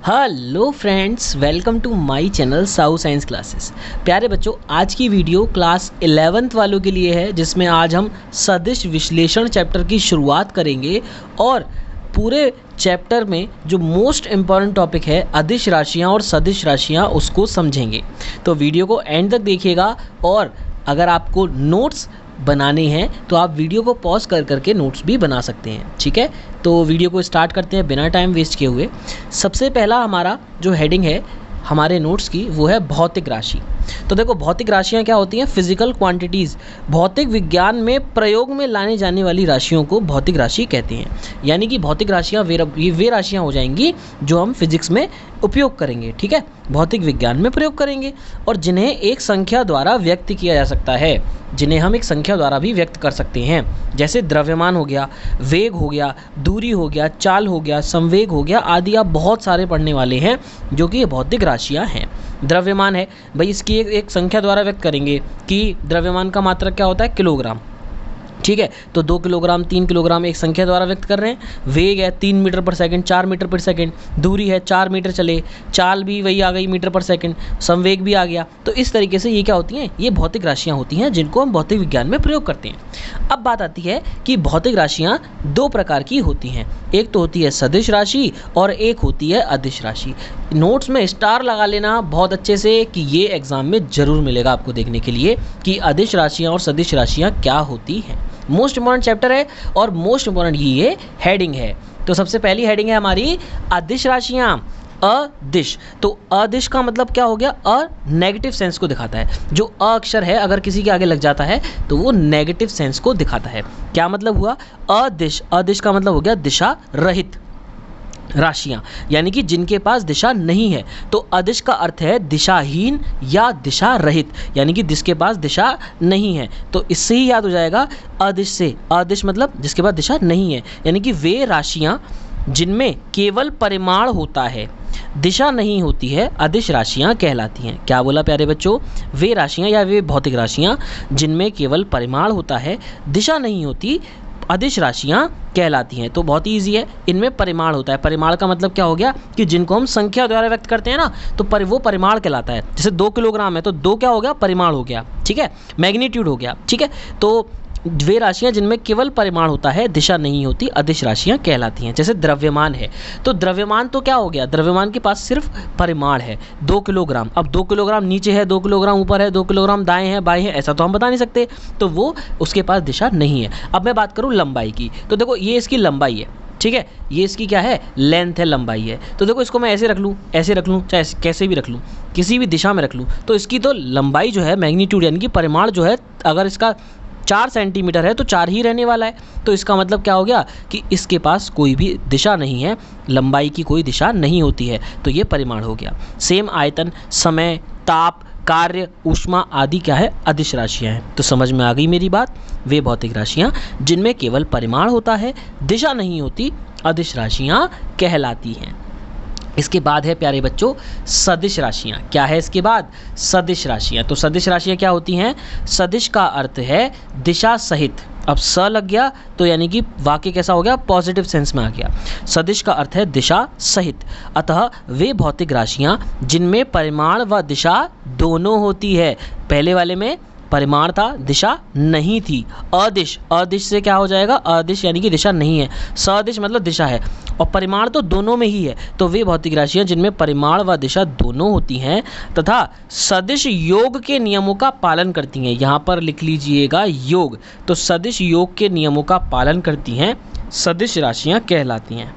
Hello friends, welcome to my channel साउ science classes. प्यारे बच्चों, आज की वीडियो क्लास 11th वालों के लिए है, जिसमें आज हम सदिश विश्लेषण चैप्टर की शुरुआत करेंगे और पूरे चैप्टर में जो मोस्ट इम्पॉर्टेंट टॉपिक है अदिश राशियाँ और सदिश राशियाँ उसको समझेंगे। तो वीडियो को एंड तक देखिएगा और अगर आपको नोट्स बनाने हैं तो आप वीडियो को पॉज कर करके नोट्स भी बना सकते हैं। ठीक है, तो वीडियो को स्टार्ट करते हैं बिना टाइम वेस्ट किए हुए। सबसे पहला हमारा जो हेडिंग है हमारे नोट्स की वो है भौतिक राशि। तो देखो, भौतिक राशियाँ क्या होती हैं? Physical quantities. भौतिक विज्ञान में प्रयोग में लाने जाने वाली राशियों को भौतिक राशि कहते हैं। यानी कि भौतिक राशियाँ वे राशियाँ हो जाएंगी जो हम फिजिक्स में उपयोग करेंगे। ठीक है, भौतिक विज्ञान में प्रयोग करेंगे और जिन्हें एक संख्या द्वारा व्यक्त किया जा सकता है, जिन्हें हम एक संख्या द्वारा भी व्यक्त कर सकते हैं। जैसे द्रव्यमान हो गया, वेग हो गया, दूरी हो गया, चाल हो गया, संवेग हो गया आदि। आप बहुत सारे पढ़ने वाले हैं जो कि ये भौतिक राशियाँ हैं। द्रव्यमान है भाई, इसकी एक संख्या द्वारा व्यक्त करेंगे कि द्रव्यमान का मात्रक क्या होता है? किलोग्राम। ठीक है, तो 2 किलोग्राम 3 किलोग्राम एक संख्या द्वारा व्यक्त कर रहे हैं। वेग है 3 मीटर पर सेकंड 4 मीटर पर सेकंड। दूरी है 4 मीटर चले, चाल भी वही आ गई मीटर पर सेकंड, संवेग भी आ गया। तो इस तरीके से ये क्या होती हैं? ये भौतिक राशियाँ होती हैं जिनको हम भौतिक विज्ञान में प्रयोग करते हैं। अब बात आती है कि भौतिक राशियाँ 2 प्रकार की होती हैं। एक तो होती है सदिश राशि और एक होती है अदिश राशि। नोट्स में स्टार लगा लेना बहुत अच्छे से कि ये एग्जाम में ज़रूर मिलेगा आपको देखने के लिए कि अदिश राशियाँ और सदिश राशियाँ क्या होती हैं। मोस्ट इंपॉर्टेंट चैप्टर है और मोस्ट इंपॉर्टेंट ये हेडिंग है। तो सबसे पहली हेडिंग है हमारी अदिश राशियाँ। अदिश, तो अदिश का मतलब क्या हो गया? नेगेटिव सेंस को दिखाता है। जो अ अक्षर है अगर किसी के आगे लग जाता है तो वो नेगेटिव सेंस को दिखाता है। क्या मतलब हुआ? अदिश, अदिश का मतलब हो गया दिशा रहित राशियाँ, यानी कि जिनके पास दिशा नहीं है। तो अदिश का अर्थ है दिशाहीन या दिशा रहित, यानी कि जिसके पास दिशा नहीं है। तो इससे ही याद हो जाएगा अदिश से। अदिश मतलब जिसके पास दिशा नहीं है, यानी कि वे राशियाँ जिनमें केवल परिमाण होता है, दिशा नहीं होती है, अदिश राशियाँ कहलाती हैं। क्या बोला प्यारे बच्चों? वे राशियाँ या वे भौतिक राशियाँ जिनमें केवल परिमाण होता है, दिशा नहीं होती, अदिश राशियाँ कहलाती हैं। तो बहुत ही ईजी है, इनमें परिमाण होता है। परिमाण का मतलब क्या हो गया कि जिनको हम संख्या द्वारा व्यक्त करते हैं ना, तो वो परिमाण कहलाता है। जैसे 2 किलोग्राम है तो 2 क्या हो गया? परिमाण हो गया। ठीक है, मैग्नीट्यूड हो गया। ठीक है, तो वे राशियाँ जिनमें केवल परिमाण होता है, दिशा नहीं होती, अदिश राशियाँ कहलाती हैं। जैसे द्रव्यमान है तो द्रव्यमान तो क्या हो गया? द्रव्यमान के पास सिर्फ परिमाण है 2 किलोग्राम। अब 2 किलोग्राम नीचे है, 2 किलोग्राम ऊपर है, 2 किलोग्राम दाएं है बाएं है, ऐसा तो हम बता नहीं सकते। तो वो उसके पास दिशा नहीं है। अब मैं बात करूँ लंबाई की, तो देखो ये इसकी लंबाई है। ठीक है, ये इसकी क्या है? लेंथ है, लंबाई है। तो देखो इसको मैं ऐसे रख लूँ, ऐसे रख लूँ, चाहे कैसे भी रख लूँ, किसी भी दिशा में रख लूँ, तो इसकी तो लंबाई जो है, मैग्नीट्यूड यानी कि परिमाण जो है, अगर इसका 4 सेंटीमीटर है तो 4 ही रहने वाला है। तो इसका मतलब क्या हो गया कि इसके पास कोई भी दिशा नहीं है, लंबाई की कोई दिशा नहीं होती है। तो ये परिमाण हो गया। सेम आयतन, समय, ताप, कार्य, ऊष्मा आदि क्या है? अदिश राशियाँ हैं। तो समझ में आ गई मेरी बात? वे भौतिक राशियाँ जिनमें केवल परिमाण होता है, दिशा नहीं होती, अदिश राशियाँ कहलाती हैं। इसके बाद है प्यारे बच्चों सदिश राशियाँ। क्या है इसके बाद? सदिश राशियाँ। तो सदिश राशियाँ क्या होती हैं? सदिश का अर्थ है दिशा सहित। अब स लग गया तो यानी कि वाक्य कैसा हो गया? पॉजिटिव सेंस में आ गया। सदिश का अर्थ है दिशा सहित। अतः वे भौतिक राशियाँ जिनमें परिमाण व दिशा दोनों होती है। पहले वाले में परिमाण था, दिशा नहीं थी। अदिश, अदिश से क्या हो जाएगा? अदिश यानी कि दिशा नहीं है, सदिश मतलब दिशा है और परिमाण तो दोनों में ही है। तो वे भौतिक राशियाँ जिनमें परिमाण व दिशा दोनों होती हैं तथा सदिश योग के नियमों का पालन करती हैं। यहाँ पर लिख लीजिएगा योग। तो सदिश योग के नियमों का पालन करती हैं, सदिश राशियाँ कहलाती हैं।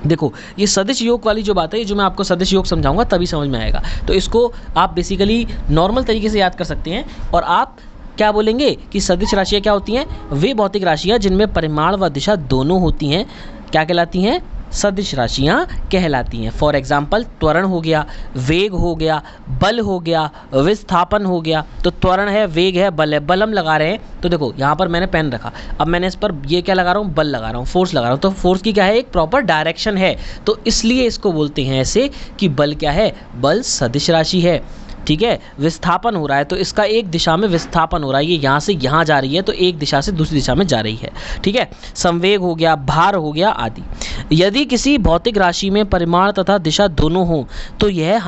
देखो ये सदिश योग वाली जो बात है, ये जो मैं आपको सदिश योग समझाऊंगा तभी समझ में आएगा। तो इसको आप बेसिकली नॉर्मल तरीके से याद कर सकते हैं और आप क्या बोलेंगे कि सदिश राशियाँ क्या होती हैं? वे भौतिक राशियाँ जिनमें परिमाण व दिशा दोनों होती हैं, क्या कहलाती हैं? सदिश राशियाँ कहलाती हैं। फॉर एग्जाम्पल त्वरण हो गया, वेग हो गया, बल हो गया, विस्थापन हो गया। तो त्वरण है, वेग है, बल है। बल हम लगा रहे हैं तो देखो यहाँ पर मैंने पेन रखा, अब मैंने इस पर ये क्या लगा रहा हूँ? बल लगा रहा हूँ, फोर्स लगा रहा हूँ। तो फोर्स की क्या है? एक प्रॉपर डायरेक्शन है। तो इसलिए इसको बोलते हैं ऐसे कि बल क्या है? बल सदिश राशि है। ठीक है, विस्थापन हो रहा है, तो इसका एक दिशा में विस्थापन हो रहा है, ये यहाँ से यहाँ जा रही है तो एक दिशा से दूसरी दिशा में जा रही है। ठीक है, संवेग हो गया, भार हो गया आदि। यदि किसी भौतिक राशि में परिमाण तथा दिशा दोनों हों तो यह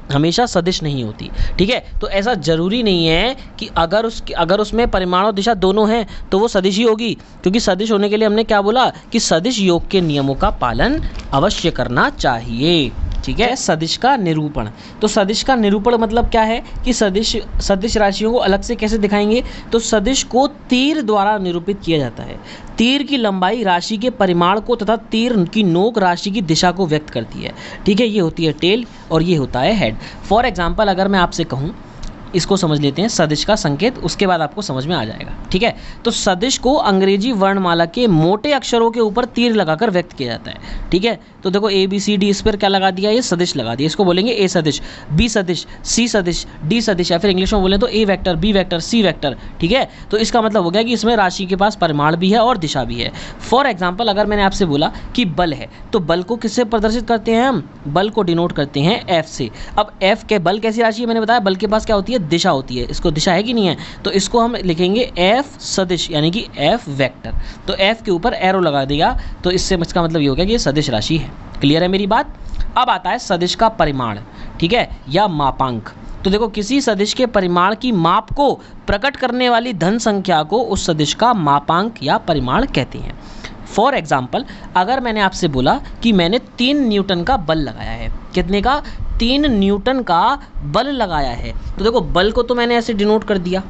हमेशा सदिश नहीं होती। ठीक है, तो ऐसा जरूरी नहीं है कि अगर उसमें परिमाण और दिशा दोनों हैं तो वो सदिश ही होगी, क्योंकि सदिश होने के लिए हमने क्या बोला कि सदिश योग के नियमों का पालन अवश्य करना चाहिए। ठीक है, सदिश का निरूपण। तो सदिश का निरूपण मतलब क्या है कि सदिश राशियों को अलग से कैसे दिखाएंगे, तो सदिश को तीर द्वारा निरूपित किया जाता है। तीर की लंबाई राशि के परिमाण को तथा तीर की नोक राशि की दिशा को व्यक्त करती है। ठीक है, ये होती है टेल और ये होता है हेड। फॉर एग्जाम्पल अगर मैं आपसे कहूँ, इसको समझ लेते हैं सदिश का संकेत, उसके बाद आपको समझ में आ जाएगा। ठीक है, तो सदिश को अंग्रेजी वर्णमाला के मोटे अक्षरों के ऊपर तीर लगाकर व्यक्त किया जाता है। ठीक है, तो देखो ABCD, इस पर क्या लगा दिया, ये सदिश लगा दिया, इसको बोलेंगे A सदिश, B सदिश, C सदिश, D सदिश, या फिर इंग्लिश में बोले तो A vector, B vector, C vector. ठीक है, तो इसका मतलब हो गया कि इसमें राशि के पास परिमाण भी है और दिशा भी है। फॉर एग्जाम्पल अगर मैंने आपसे बोला कि बल है, तो बल को किससे प्रदर्शित करते हैं हम, बल को डिनोट करते हैं F से। अब F के बल कैसी राशि है, मैंने बताया बल के पास क्या होती है, दिशा होती है। इसको दिशा है कि नहीं है, तो इसको हम लिखेंगे F सदिश यानी कि F वेक्टर। तो F के ऊपर एरो लगा दिया, तो इससे इसका मतलब ये हो गया कि ये सदिश राशि है। क्लियर है मेरी बात। अब आता है सदिश का परिमाण, ठीक है, या मापांक। तो देखो किसी सदिश के परिमाण की माप को प्रकट करने वाली धन संख्या को उस सदिश का मापांक या परिमाण कहते हैं। फॉर एग्जाम्पल अगर मैंने आपसे बोला कि मैंने 3 न्यूटन का बल लगाया है, कितने का, 3 न्यूटन का बल लगाया है, तो देखो बल को तो मैंने ऐसे डिनोट कर दिया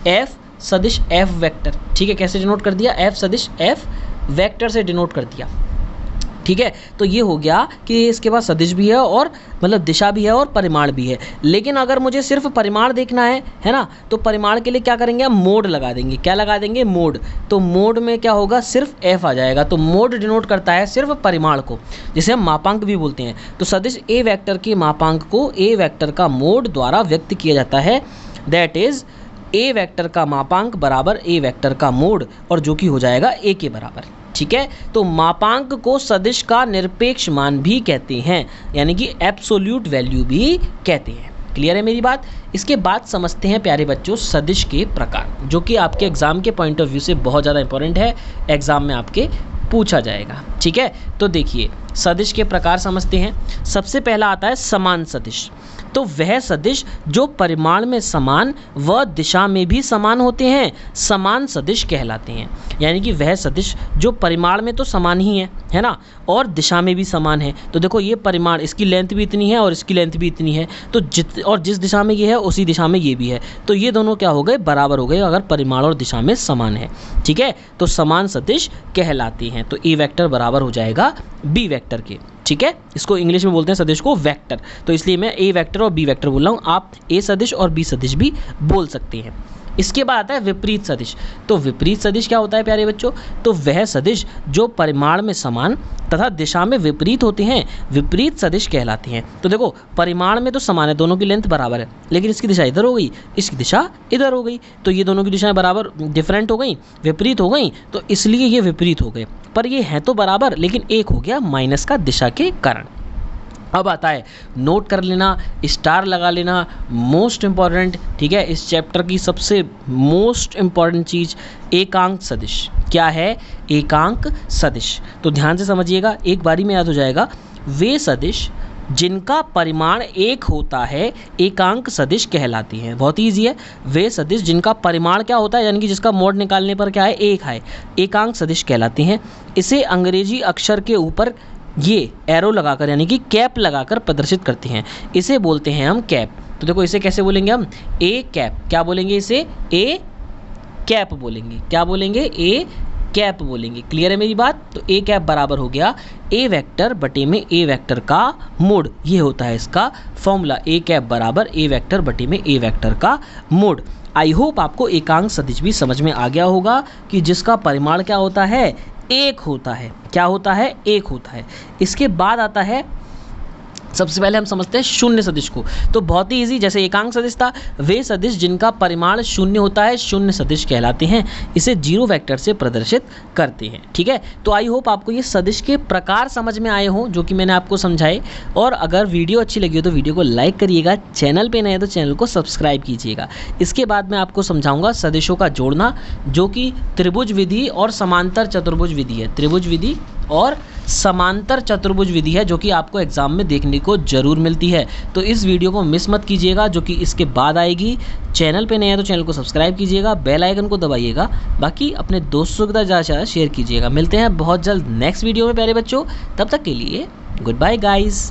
F सदिश F वेक्टर। ठीक है, कैसे डिनोट कर दिया, F सदिश F वेक्टर से डिनोट कर दिया। ठीक है, तो ये हो गया कि इसके पास सदिश भी है और मतलब दिशा भी है और परिमाण भी है। लेकिन अगर मुझे सिर्फ परिमाण देखना है ना, तो परिमाण के लिए क्या करेंगे, हम मोड लगा देंगे। क्या लगा देंगे, मोड। तो मोड में क्या होगा, सिर्फ F आ जाएगा। तो मोड डिनोट करता है सिर्फ परिमाण को, जिसे हम मापांक भी बोलते हैं। तो सदिश A वेक्टर के मापांक को A वेक्टर का मोड द्वारा व्यक्त किया जाता है। दैट इज A वेक्टर का मापांक बराबर A वेक्टर का मोड, और जो कि हो जाएगा A के बराबर। ठीक है, तो मापांक को सदिश का निरपेक्ष मान भी कहते हैं, यानी कि एब्सोल्यूट वैल्यू भी कहते हैं। क्लियर है मेरी बात। इसके बाद समझते हैं प्यारे बच्चों सदिश के प्रकार, जो कि आपके एग्जाम के पॉइंट ऑफ व्यू से बहुत ज़्यादा इंपॉर्टेंट है, एग्जाम में आपके पूछा जाएगा। ठीक है, तो देखिए सदिश के प्रकार समझते हैं। सबसे पहला आता है समान सदिश। तो वह सदिश जो परिमाण में समान व दिशा में भी समान होते हैं समान सदिश कहलाते हैं। यानी कि वह सदिश जो परिमाण में तो समान ही है ना, और दिशा में भी समान है। तो देखो ये परिमाण, इसकी लेंथ भी इतनी है और इसकी लेंथ भी इतनी है, तो जिस दिशा में ये है उसी दिशा में ये भी है, तो ये दोनों क्या हो गए, बराबर हो गए अगर परिमाण और दिशा में समान है। ठीक है, तो समान सदिश कहलाते हैं। तो A वेक्टर बराबर हो जाएगा B वेक्टर के। ठीक है, इसको इंग्लिश में बोलते हैं सदिश को वेक्टर, तो इसलिए मैं A वेक्टर और B वेक्टर बोल रहा हूँ। आप A सदिश और B सदिश भी बोल सकते हैं। इसके बाद आता है विपरीत सदिश। तो विपरीत सदिश क्या होता है प्यारे बच्चों, तो वह सदिश जो परिमाण में समान तथा दिशा में विपरीत होते हैं विपरीत सदिश कहलाते हैं। तो देखो परिमाण में तो समान है, दोनों की लेंथ बराबर है, लेकिन इसकी दिशा इधर हो गई, इसकी दिशा इधर हो गई, तो ये दोनों की दिशाएं बराबर डिफरेंट हो गई, विपरीत हो गई, तो इसलिए ये विपरीत हो गए। पर ये हैं तो बराबर, लेकिन एक हो गया माइनस का दिशा के कारण। अब आता है नोट कर लेना, स्टार लगा लेना, मोस्ट इम्पॉर्टेंट। ठीक है, इस चैप्टर की सबसे मोस्ट इम्पॉर्टेंट चीज़ एकांक सदिश। क्या है, एकांक सदिश। तो ध्यान से समझिएगा, एक बारी में याद हो जाएगा। वे सदिश जिनका परिमाण एक होता है एकांक सदिश कहलाती हैं। बहुत ईजी है। वे सदिश जिनका परिमाण क्या होता है, यानी कि जिसका मोड निकालने पर क्या है, एक है, एकांक सदिश कहलाते हैं। इसे अंग्रेजी अक्षर के ऊपर ये एरो लगाकर यानी कि कैप लगाकर प्रदर्शित करते हैं, इसे बोलते हैं हम कैप। तो देखो इसे कैसे बोलेंगे हम, A कैप। क्या बोलेंगे इसे, A कैप बोलेंगे। क्या बोलेंगे, A कैप बोलेंगे। क्लियर है मेरी बात। तो A कैप बराबर हो गया A वेक्टर बटे में A वेक्टर का मोड, ये होता है इसका फॉर्मूला। A कैप बराबर A वेक्टर बटे में A वेक्टर का मोड। आई होप आपको एकांक सदिश भी समझ में आ गया होगा कि जिसका परिमाण क्या होता है, एक होता है। क्या होता है, एक होता है। इसके बाद आता है सबसे पहले हम समझते हैं शून्य सदिश को। तो बहुत ही इजी, जैसे एकांक सदिश था, वे सदिश जिनका परिमाण शून्य होता है शून्य सदिश कहलाते हैं। इसे जीरो वेक्टर से प्रदर्शित करते हैं। ठीक है, तो आई होप आपको ये सदिश के प्रकार समझ में आए हों जो कि मैंने आपको समझाए। और अगर वीडियो अच्छी लगी हो तो वीडियो को लाइक करिएगा, चैनल पे नए हैं तो चैनल को सब्सक्राइब कीजिएगा। इसके बाद मैं आपको समझाऊंगा सदिशों का जोड़ना, जो कि त्रिभुज विधि और समांतर चतुर्भुज विधि है। त्रिभुज विधि और समांतर चतुर्भुज विधि है जो कि आपको एग्जाम में देखने को जरूर मिलती है। तो इस वीडियो को मिस मत कीजिएगा जो कि इसके बाद आएगी। चैनल पे नए हैं तो चैनल को सब्सक्राइब कीजिएगा, बेल आइकन को दबाइएगा, बाकी अपने दोस्तों के साथ ज़्यादा से ज़्यादा शेयर कीजिएगा। मिलते हैं बहुत जल्द नेक्स्ट वीडियो में प्यारे बच्चों, तब तक के लिए गुड बाय गाइज।